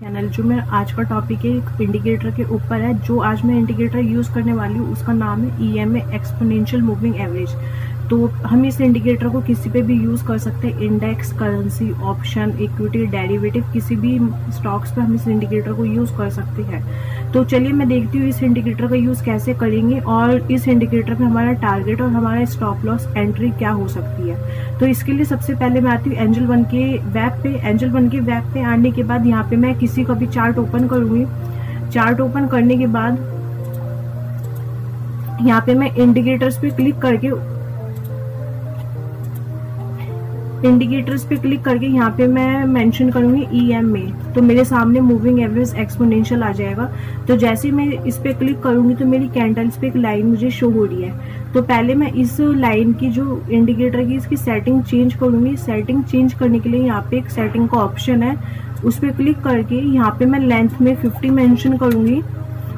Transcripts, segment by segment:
Channel जो मैं आज का टॉपिक है एक इंडिकेटर के ऊपर है। जो आज मैं इंडिकेटर यूज करने वाली हूँ उसका नाम है EMA एक्सपोनेंशियल मूविंग एवरेज। तो हम इस इंडिकेटर को किसी पे भी यूज कर सकते हैं, index, currency, option, equity, derivative, किसी भी स्टॉक्स पे हम इस इंडिकेटर को यूज कर सकते हैं। तो चलिए मैं देखती हूँ इस इंडिकेटर का यूज कैसे करेंगे और इस इंडिकेटर पे हमारा टारगेट और हमारा स्टॉप लॉस एंट्री क्या हो सकती है। तो इसके लिए सबसे पहले मैं आती हूँ एंजल वन के वेब पे। एंजल वन के वेब पे आने के बाद यहाँ पे मैं किसी का भी चार्ट ओपन करूंगी। चार्ट ओपन करने के बाद यहाँ पे मैं इंडिकेटर्स पे क्लिक करके यहाँ पे मैं मेंशन करूंगी EMA। तो मेरे सामने मूविंग एवरेज एक्सपोनेंशियल आ जाएगा। तो जैसे मैं इस पे क्लिक करूंगी तो मेरी कैंडल्स पे एक लाइन मुझे शो हो रही है। तो पहले मैं इस लाइन की जो इंडिकेटर की इसकी सेटिंग चेंज करूंगी। सेटिंग चेंज करने के लिए यहाँ पे एक सेटिंग का ऑप्शन है, उस पर क्लिक करके यहाँ पे मैं लेंथ में 50 मेंशन करूंगी।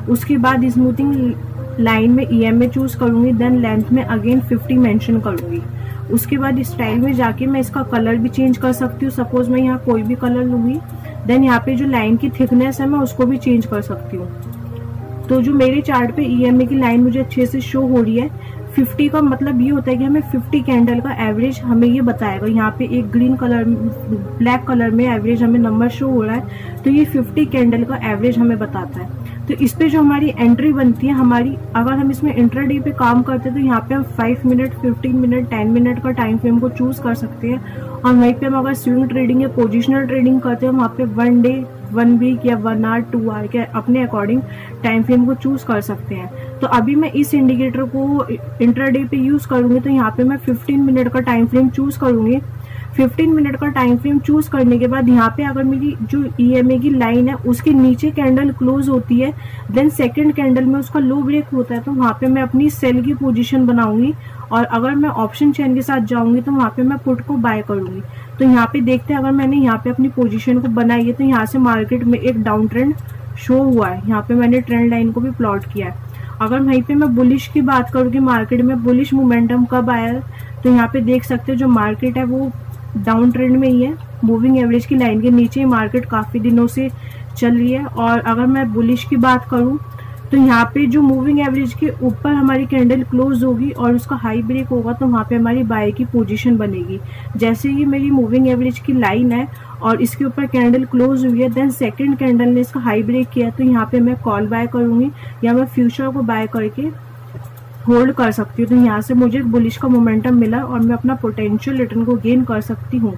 उसके बाद स्मूथिंग लाइन में EMA चूज करूंगी, देन लेंथ में अगेन 50 मेंशन करूंगी। उसके बाद स्टाइल में जाके मैं इसका कलर भी चेंज कर सकती हूँ। सपोज मैं यहाँ कोई भी कलर लूंगी, देन यहाँ पे जो लाइन की थिकनेस है मैं उसको भी चेंज कर सकती हूँ। तो जो मेरे चार्ट पे EMA की लाइन मुझे अच्छे से शो हो रही है, 50 का मतलब ये होता है कि हमें 50 कैंडल का एवरेज हमें ये बताएगा। यहाँ पे एक ग्रीन कलर ब्लैक कलर में एवरेज हमें नंबर शो हो रहा है, तो ये 50 कैंडल का एवरेज हमें बताता है। तो इस पे जो हमारी एंट्री बनती है हमारी, अगर हम इसमें इंट्राडे पे काम करते हैं तो यहाँ पे हम 5 मिनट, 15 मिनट, 10 मिनट का टाइम फ्रेम को चूज कर सकते हैं। और वहीं पे हम अगर स्विंग ट्रेडिंग या पोजिशनल ट्रेडिंग करते हैं वहाँ पे 1 डे, 1 वीक या 1 आवर, 2 आवर के अपने अकॉर्डिंग टाइम फ्रेम को चूज कर सकते हैं। तो अभी मैं इस इंडिकेटर को इंट्राडे पे यूज करूंगी, तो यहाँ पे मैं 15 मिनट का टाइम फ्रेम चूज करूंगी। 15 मिनट का टाइम फ्रेम चूज करने के बाद यहाँ पे अगर मेरी जो EMA की लाइन है उसके नीचे कैंडल क्लोज होती है, देन सेकंड कैंडल में उसका लो ब्रेक होता है, तो वहाँ पे मैं अपनी सेल की पोजीशन बनाऊंगी। और अगर मैं ऑप्शन चेन के साथ जाऊंगी तो वहाँ पे मैं पुट को बाय करूंगी। तो यहाँ पे देखते हैं, अगर मैंने यहाँ पे अपनी पोजीशन को बनाई है तो यहाँ से मार्केट में एक डाउन ट्रेंड शो हुआ है। यहाँ पे मैंने ट्रेंड लाइन को भी प्लॉट किया है। अगर वहीं पे मैं बुलिश की बात करूँ कि मार्केट में बुलिश मोमेंटम कब आया है, तो यहाँ पे देख सकते हो जो मार्केट है वो डाउन ट्रेंड में ही है। मूविंग एवरेज की लाइन के नीचे मार्केट काफी दिनों से चल रही है। और अगर मैं बुलिश की बात करूं तो यहाँ पे जो मूविंग एवरेज के ऊपर हमारी कैंडल क्लोज होगी और उसका हाई ब्रेक होगा तो वहाँ पे हमारी बाय की पोजीशन बनेगी। जैसे ही मेरी मूविंग एवरेज की लाइन है और इसके ऊपर कैंडल क्लोज हुई है, देन सेकंड कैंडल ने इसका हाई ब्रेक किया, तो यहाँ पे मैं कॉल बाय करूंगी या मैं फ्यूचर को बाय करके होल्ड कर सकती हूँ। तो यहाँ से मुझे बुलिश का मोमेंटम मिला और मैं अपना पोटेंशियल रिटर्न को गेन कर सकती हूँ।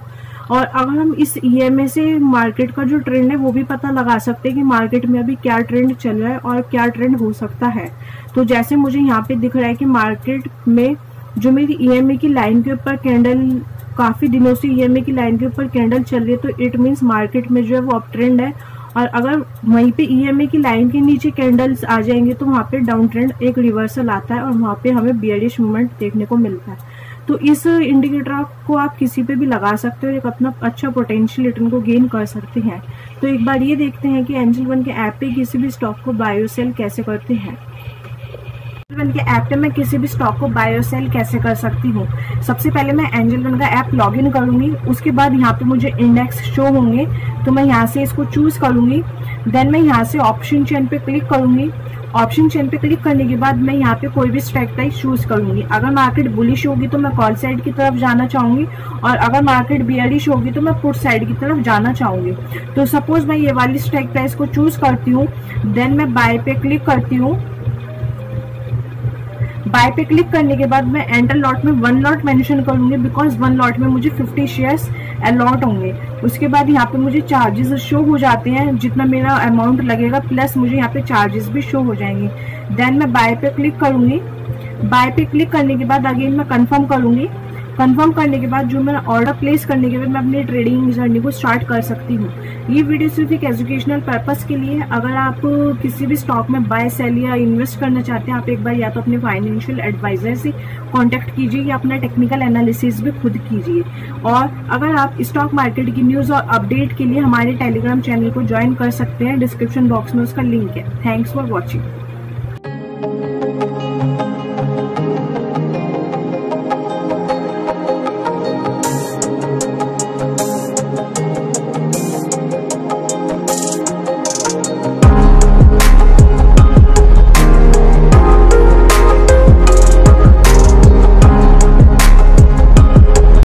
और अगर हम इस EMA से मार्केट का जो ट्रेंड है वो भी पता लगा सकते हैं कि मार्केट में अभी क्या ट्रेंड चल रहा है और क्या ट्रेंड हो सकता है। तो जैसे मुझे यहाँ पे दिख रहा है कि मार्केट में जो मेरी EMA की लाइन के ऊपर कैंडल, काफी दिनों से EMA की लाइन के ऊपर कैंडल चल रही है, तो इट मीन्स मार्केट में जो है वो अप ट्रेंड है। और अगर वहीं पे EMA की लाइन के नीचे कैंडल्स आ जाएंगे तो वहाँ पे डाउन ट्रेंड एक रिवर्सल आता है और वहाँ पे हमें बियरिश मूवमेंट देखने को मिलता है। तो इस इंडिकेटर को आप किसी पे भी लगा सकते हो, एक अपना अच्छा पोटेंशियल रिटर्न को गेन कर सकते हैं। तो एक बार ये देखते हैं कि एंजल वन के ऐप पे किसी भी स्टॉक को बाय और सेल कैसे करते हैं। एंजल वन के ऐप पे मैं किसी भी स्टॉक को बाय और सेल कैसे कर सकती हूँ। सबसे पहले मैं एंजल वन का ऐप लॉग इन करूंगी। उसके बाद यहाँ पे मुझे इंडेक्स शो होंगे, तो मैं यहाँ से इसको चूज करूंगी। देन मैं यहाँ से ऑप्शन चेन पे क्लिक करूंगी। ऑप्शन चेन पे क्लिक करने के बाद मैं यहाँ पे कोई भी स्ट्राइक प्राइस चूज करूंगी। अगर मार्केट बुलिश होगी तो मैं कॉल साइड की तरफ जाना चाहूंगी और अगर मार्केट बियरिश होगी तो मैं पुट साइड की तरफ जाना चाहूंगी। तो सपोज मैं ये वाली स्ट्राइक प्राइस को चूज करती हूँ, देन मैं बाय पे क्लिक करती हूँ। बाय पे क्लिक करने के बाद मैं एंटर लॉट में 1 लॉट मेंशन करूंगी, बिकॉज 1 लॉट में मुझे 50 शेयर्स अलॉट होंगे। उसके बाद यहाँ पे मुझे चार्जेस शो हो जाते हैं, जितना मेरा अमाउंट लगेगा प्लस मुझे यहाँ पे चार्जेस भी शो हो जाएंगे। देन मैं बाय पे क्लिक करूंगी। बाय पे क्लिक करने के बाद अगेन मैं कंफर्म करूंगी। कंफर्म करने के बाद जो मेरा ऑर्डर प्लेस करने के बाद मैं अपनी ट्रेडिंग जर्नी को स्टार्ट कर सकती हूँ। ये वीडियो सिर्फ एक एजुकेशनल पर्पस के लिए है। अगर आप किसी भी स्टॉक में बाय, सेल या इन्वेस्ट करना चाहते हैं, आप एक बार या तो अपने फाइनेंशियल एडवाइजर से कांटेक्ट कीजिए या अपना टेक्निकल एनालिसिस भी खुद कीजिए। और अगर आप स्टॉक मार्केट की न्यूज और अपडेट के लिए हमारे टेलीग्राम चैनल को ज्वाइन कर सकते हैं, डिस्क्रिप्शन बॉक्स में उसका लिंक है। Thanks for watching.